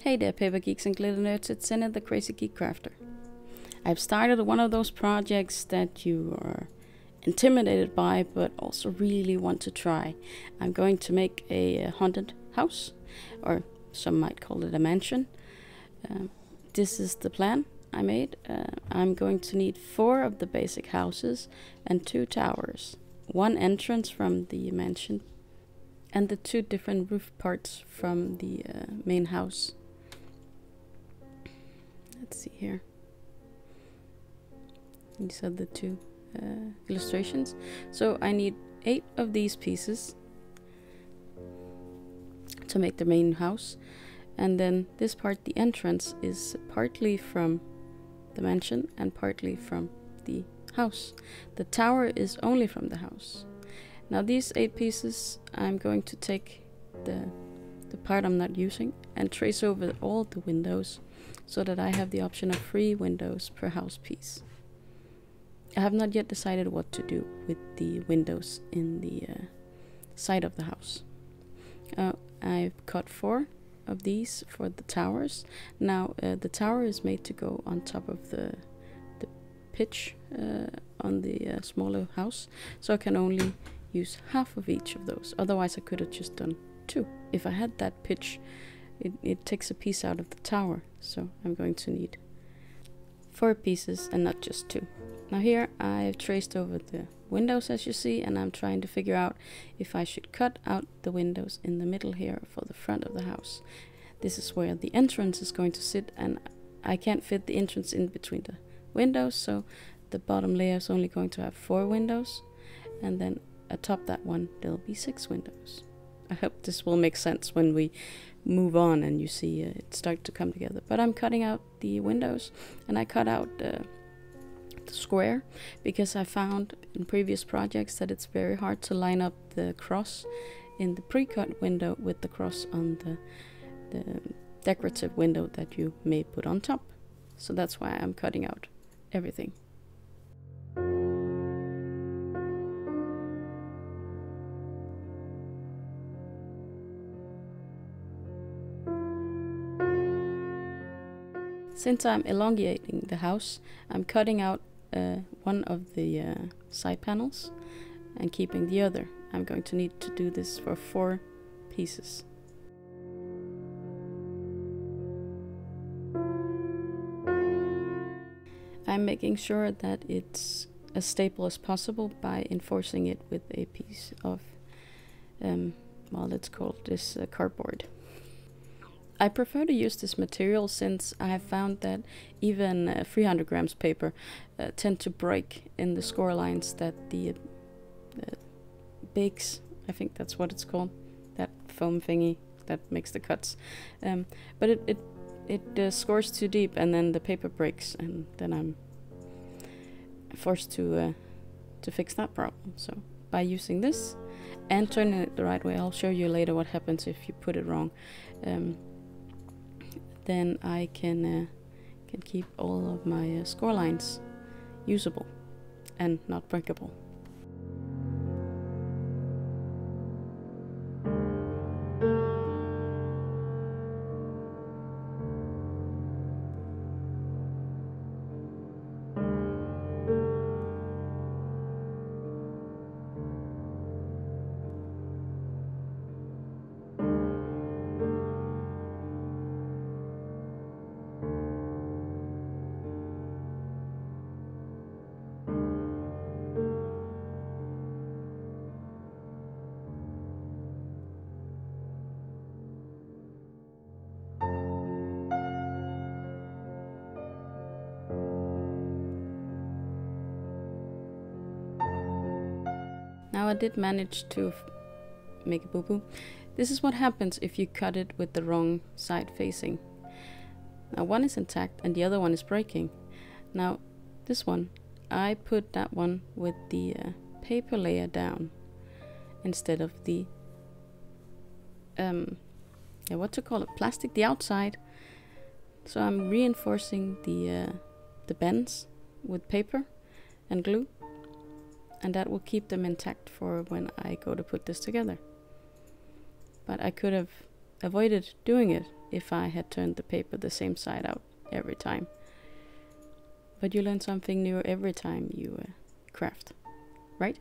Hey there, paper geeks and glitter nerds, it's Senna the Crazy Geek Crafter. I've started one of those projects that you are intimidated by but also really want to try. I'm going to make a haunted house, or some might call it a mansion. This is the plan I made. I'm going to need 4 of the basic houses and 2 towers, 1 entrance from the mansion, and the 2 different roof parts from the main house. Let's see here. These are the 2 illustrations. So I need 8 of these pieces to make the main house, and then this part, the entrance, is partly from the mansion and partly from the house. The tower is only from the house. Now these 8 pieces, I'm going to take the part I'm not using and trace over all the windows so that I have the option of 3 windows per house piece. I have not yet decided what to do with the windows in the side of the house. I've cut 4 of these for the towers. Now the tower is made to go on top of the pitch on the smaller house, so I can only use half of each of those. Otherwise I could have just done 2. If I had that pitch, it takes a piece out of the tower, so I'm going to need 4 pieces and not just 2. Now here I've traced over the windows, as you see, and I'm trying to figure out if I should cut out the windows in the middle here for the front of the house. This is where the entrance is going to sit, and I can't fit the entrance in between the windows, so the bottom layer is only going to have 4 windows, and then atop that one there'll be 6 windows. I hope this will make sense when we move on and you see it start to come together. But I'm cutting out the windows, and I cut out the square because I found in previous projects that it's very hard to line up the cross in the pre-cut window with the cross on the decorative window that you may put on top. So that's why I'm cutting out everything. Since I'm elongating the house, I'm cutting out one of the side panels and keeping the other. I'm going to need to do this for 4 pieces. I'm making sure that it's as stable as possible by enforcing it with a piece of, well, let's call this cardboard. I prefer to use this material since I have found that even 300 grams paper tend to break in the score lines that the bakes, I think that's what it's called, that foam thingy that makes the cuts. But it scores too deep and then the paper breaks, and then I'm forced to fix that problem. So by using this and turning it the right way, I'll show you later what happens if you put it wrong. Then I can keep all of my score lines usable and not breakable. Now I did manage to make a boo-boo. This is what happens if you cut it with the wrong side facing. Now one is intact and the other one is breaking. Now this one, I put that one with the paper layer down instead of the what to call it, plastic, the outside. So I'm reinforcing the bends with paper and glue, and that will keep them intact for when I go to put this together. But I could have avoided doing it if I had turned the paper the same side out every time. But you learn something new every time you craft, right?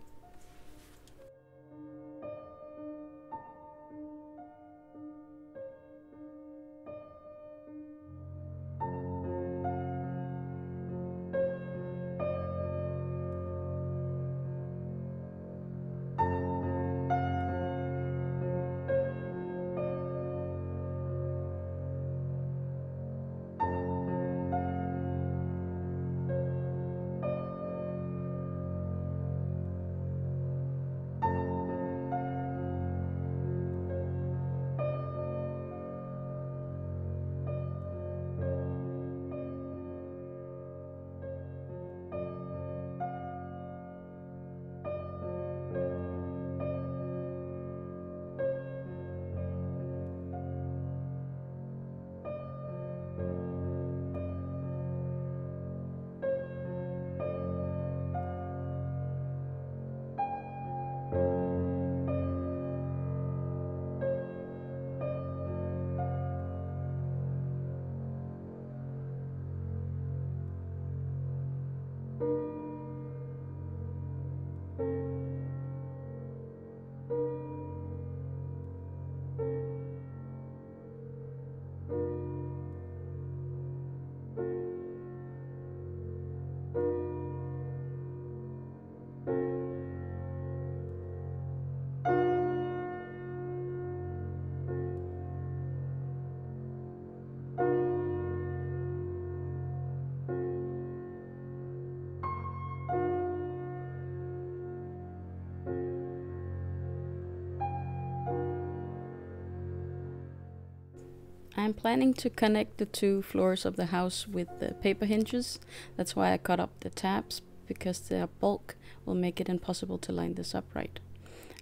I'm planning to connect the 2 floors of the house with the paper hinges. That's why I cut up the tabs, because their bulk will make it impossible to line this up right.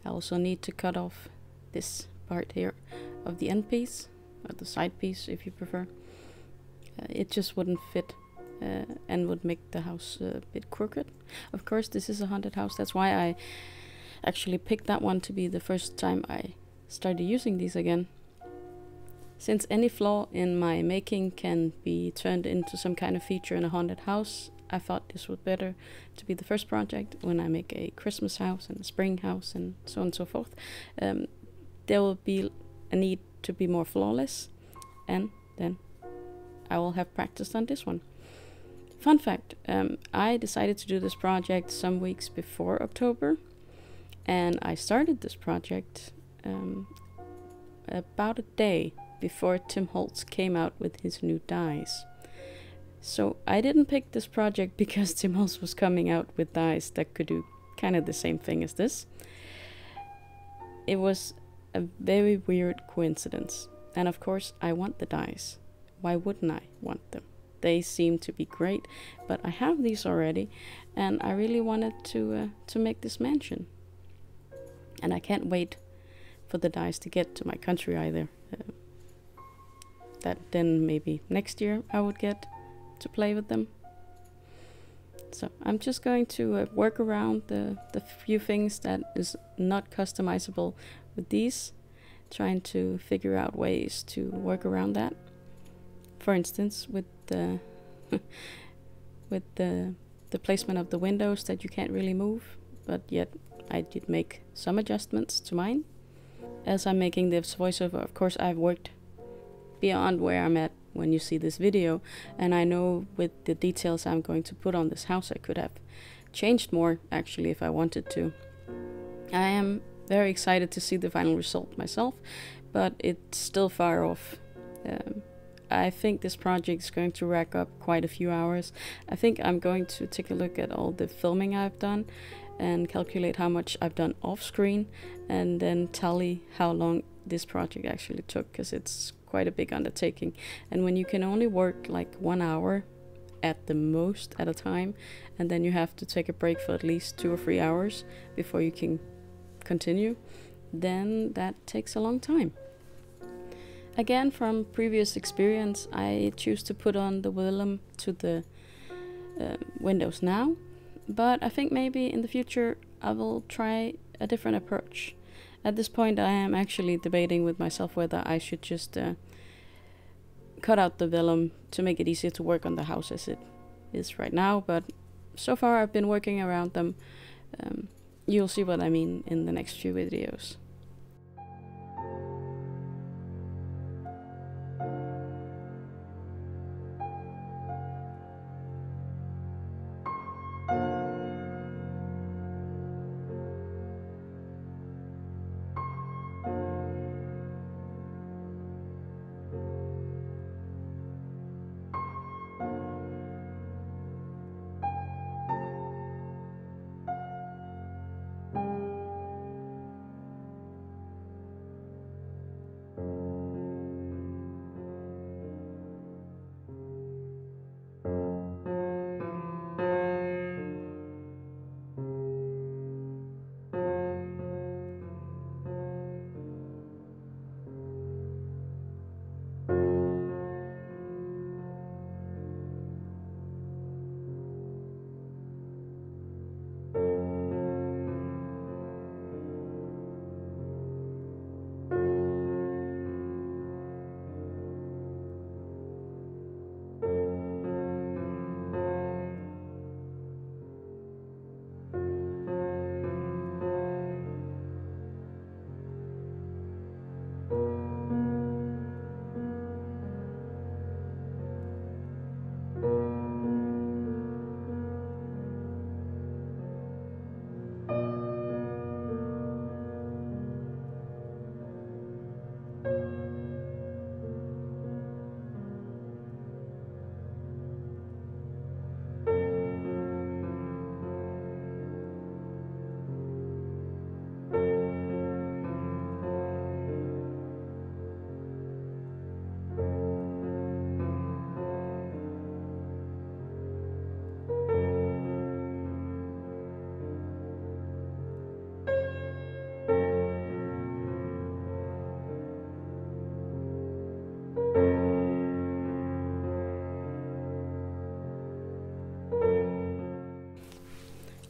I also need to cut off this part here of the end piece, or the side piece if you prefer. It just wouldn't fit and would make the house a bit crooked. Of course, this is a haunted house. That's why I actually picked that one to be the first time I started using these again. Since any flaw in my making can be turned into some kind of feature in a haunted house, I thought this was better to be the first project when I make a Christmas house and a spring house and so on and so forth. There will be a need to be more flawless, and then I will have practiced on this one. Fun fact, I decided to do this project some weeks before October, and I started this project about a day before Tim Holtz came out with his new dies. So I didn't pick this project because Tim Holtz was coming out with dies that could do kind of the same thing as this. It was a very weird coincidence. And of course I want the dies. Why wouldn't I want them? They seem to be great, but I have these already, and I really wanted to make this mansion. And I can't wait for the dies to get to my country either. That then maybe next year I would get to play with them. So I'm just going to work around the few things that is not customizable with these, trying to figure out ways to work around that. For instance, with the with the placement of the windows that you can't really move, but yet I did make some adjustments to mine. As I'm making this voiceover, of course I've worked beyond where I'm at when you see this video, and I know with the details I'm going to put on this house I could have changed more actually if I wanted to. I am very excited to see the final result myself, but it's still far off. I think this project is going to rack up quite a few hours. I think I'm going to take a look at all the filming I've done and calculate how much I've done off screen, and then tally how long this project actually took, because it's quite a big undertaking. And when you can only work like 1 hour at the most at a time, and then you have to take a break for at least 2 or 3 hours before you can continue, then that takes a long time. Again, from previous experience, I choose to put on the Willem to the windows now, but I think maybe in the future I will try a different approach. At this point I am actually debating with myself whether I should just cut out the vellum to make it easier to work on the house as it is right now, but so far I've been working around them. You'll see what I mean in the next few videos.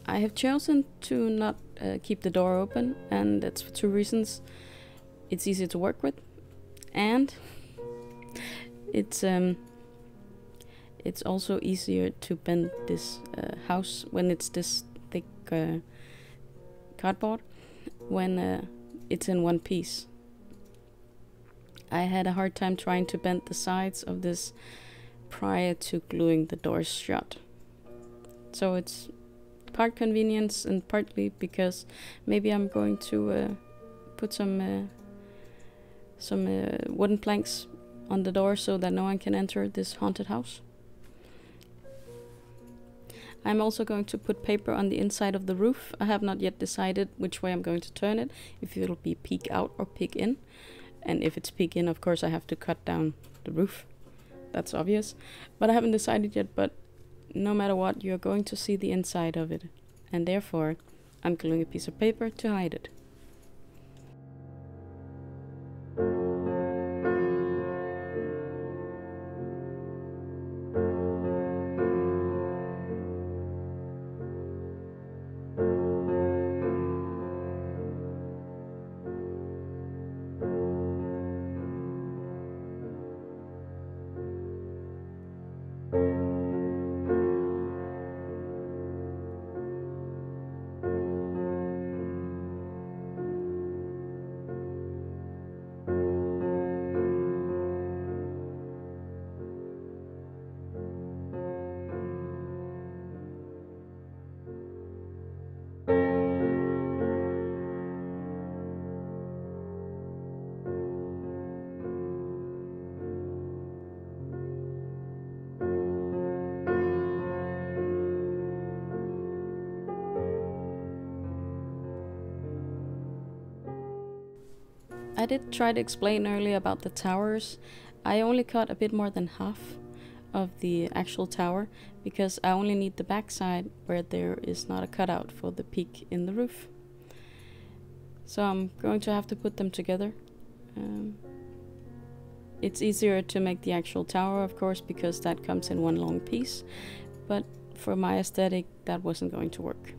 I have chosen to not keep the door open, and that's for two reasons. It's easier to work with, and it's also easier to bend this house when it's this thick cardboard, when it's in one piece. I had a hard time trying to bend the sides of this prior to gluing the doors shut. So it's part convenience and partly because maybe I'm going to put some wooden planks on the door so that no one can enter this haunted house. I'm also going to put paper on the inside of the roof. I have not yet decided which way I'm going to turn it, if it'll be peek out or peek in. And if it's peek in, of course I have to cut down the roof. That's obvious. But I haven't decided yet, but no matter what, you're going to see the inside of it. And therefore, I'm gluing a piece of paper to hide it. I did try to explain earlier about the towers. I only cut a bit more than half of the actual tower because I only need the back side where there is not a cutout for the peak in the roof. So I'm going to have to put them together. It's easier to make the actual tower, of course, because that comes in one long piece, but for my aesthetic that wasn't going to work.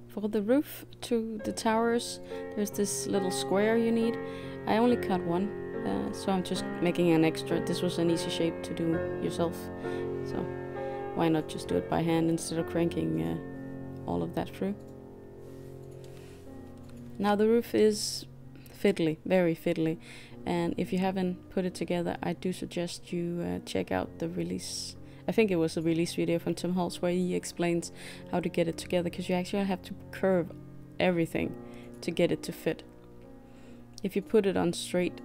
For the roof to the towers, there's this little square you need. I only cut one, so I'm just making an extra. This was an easy shape to do yourself, so why not just do it by hand instead of cranking all of that through. Now the roof is fiddly, very fiddly, and if you haven't put it together, I do suggest you check out the release. I think it was a release video from Tim Holtz where he explains how to get it together, because you actually have to curve everything to get it to fit. If you put it on straight,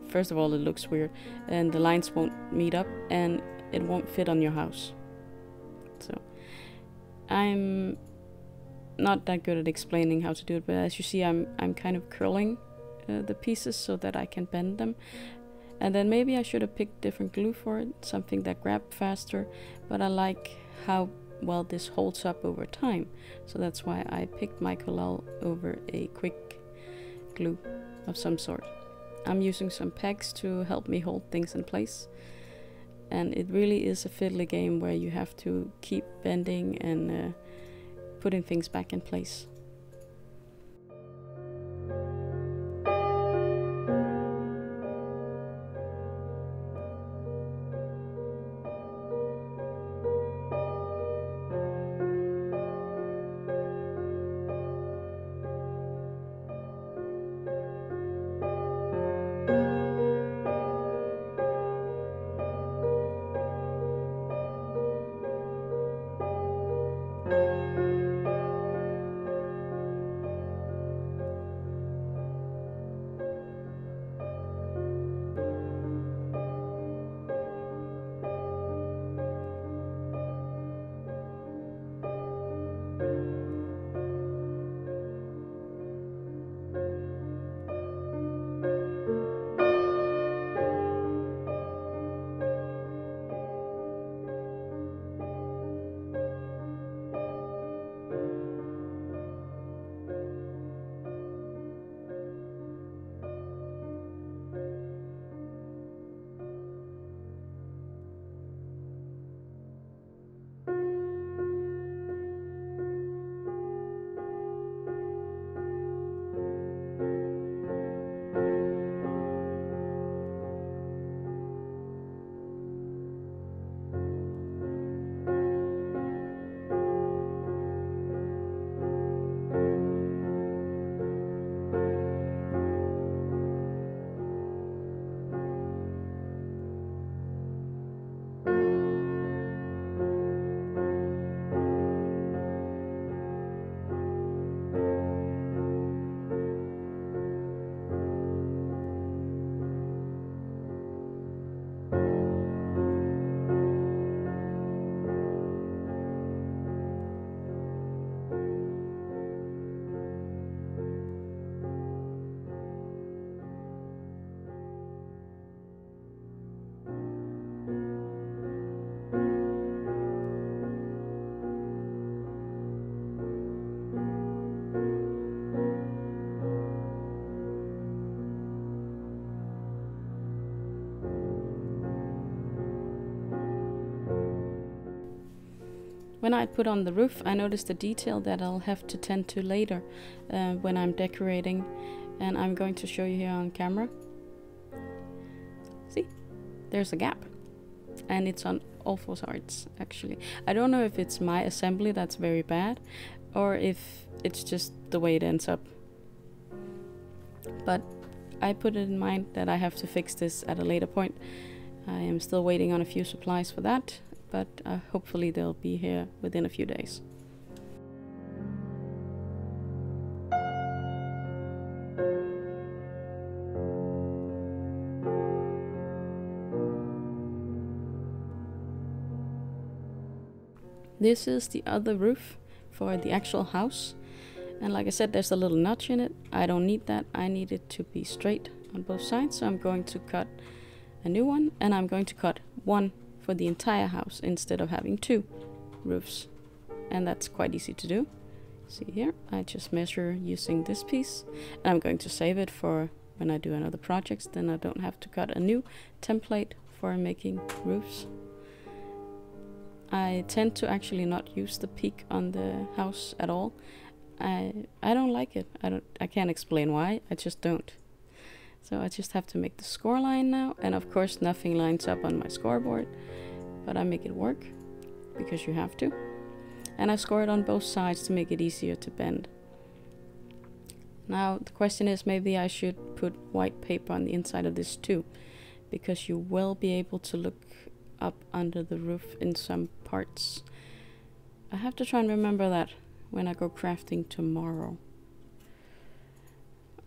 first of all it looks weird, and the lines won't meet up, and it won't fit on your house. So I'm not that good at explaining how to do it, but as you see, I'm kind of curling the pieces so that I can bend them. And then maybe I should have picked different glue for it, something that grabbed faster, but I like how well this holds up over time. So that's why I picked my collal over a quick glue of some sort. I'm using some pegs to help me hold things in place. And it really is a fiddly game where you have to keep bending and putting things back in place. When I put on the roof, I noticed a detail that I'll have to tend to later when I'm decorating, and I'm going to show you here on camera. See, there's a gap, and it's on all four sides actually. I don't know if it's my assembly that's very bad, or if it's just the way it ends up. But I put it in mind that I have to fix this at a later point. I am still waiting on a few supplies for that, but hopefully they'll be here within a few days. This is the other roof for the actual house, and like I said, there's a little notch in it. I don't need that. I need it to be straight on both sides, so I'm going to cut a new one, and I'm going to cut one for the entire house instead of having two roofs, and that's quite easy to do. See here, I just measure using this piece, and I'm going to save it for when I do another projects, then I don't have to cut a new template for making roofs. I tend to actually not use the peak on the house at all. I don't like it. I can't explain why. I just don't. So I just have to make the score line now, and of course nothing lines up on my scoreboard, but I make it work because you have to. And I score it on both sides to make it easier to bend. Now the question is, maybe I should put white paper on the inside of this too, because you will be able to look up under the roof in some parts. I have to try and remember that when I go crafting tomorrow.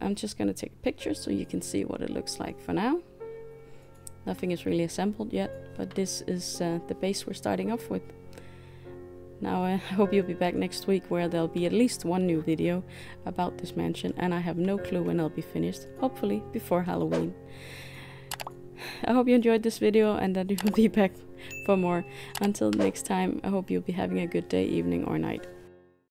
I'm just gonna take a picture so you can see what it looks like for now. Nothing is really assembled yet, but this is the base we're starting off with. Now I hope you'll be back next week, where there'll be at least one new video about this mansion, and I have no clue when it'll be finished, hopefully before Halloween. I hope you enjoyed this video and that you'll be back for more. Until next time, I hope you'll be having a good day, evening or night.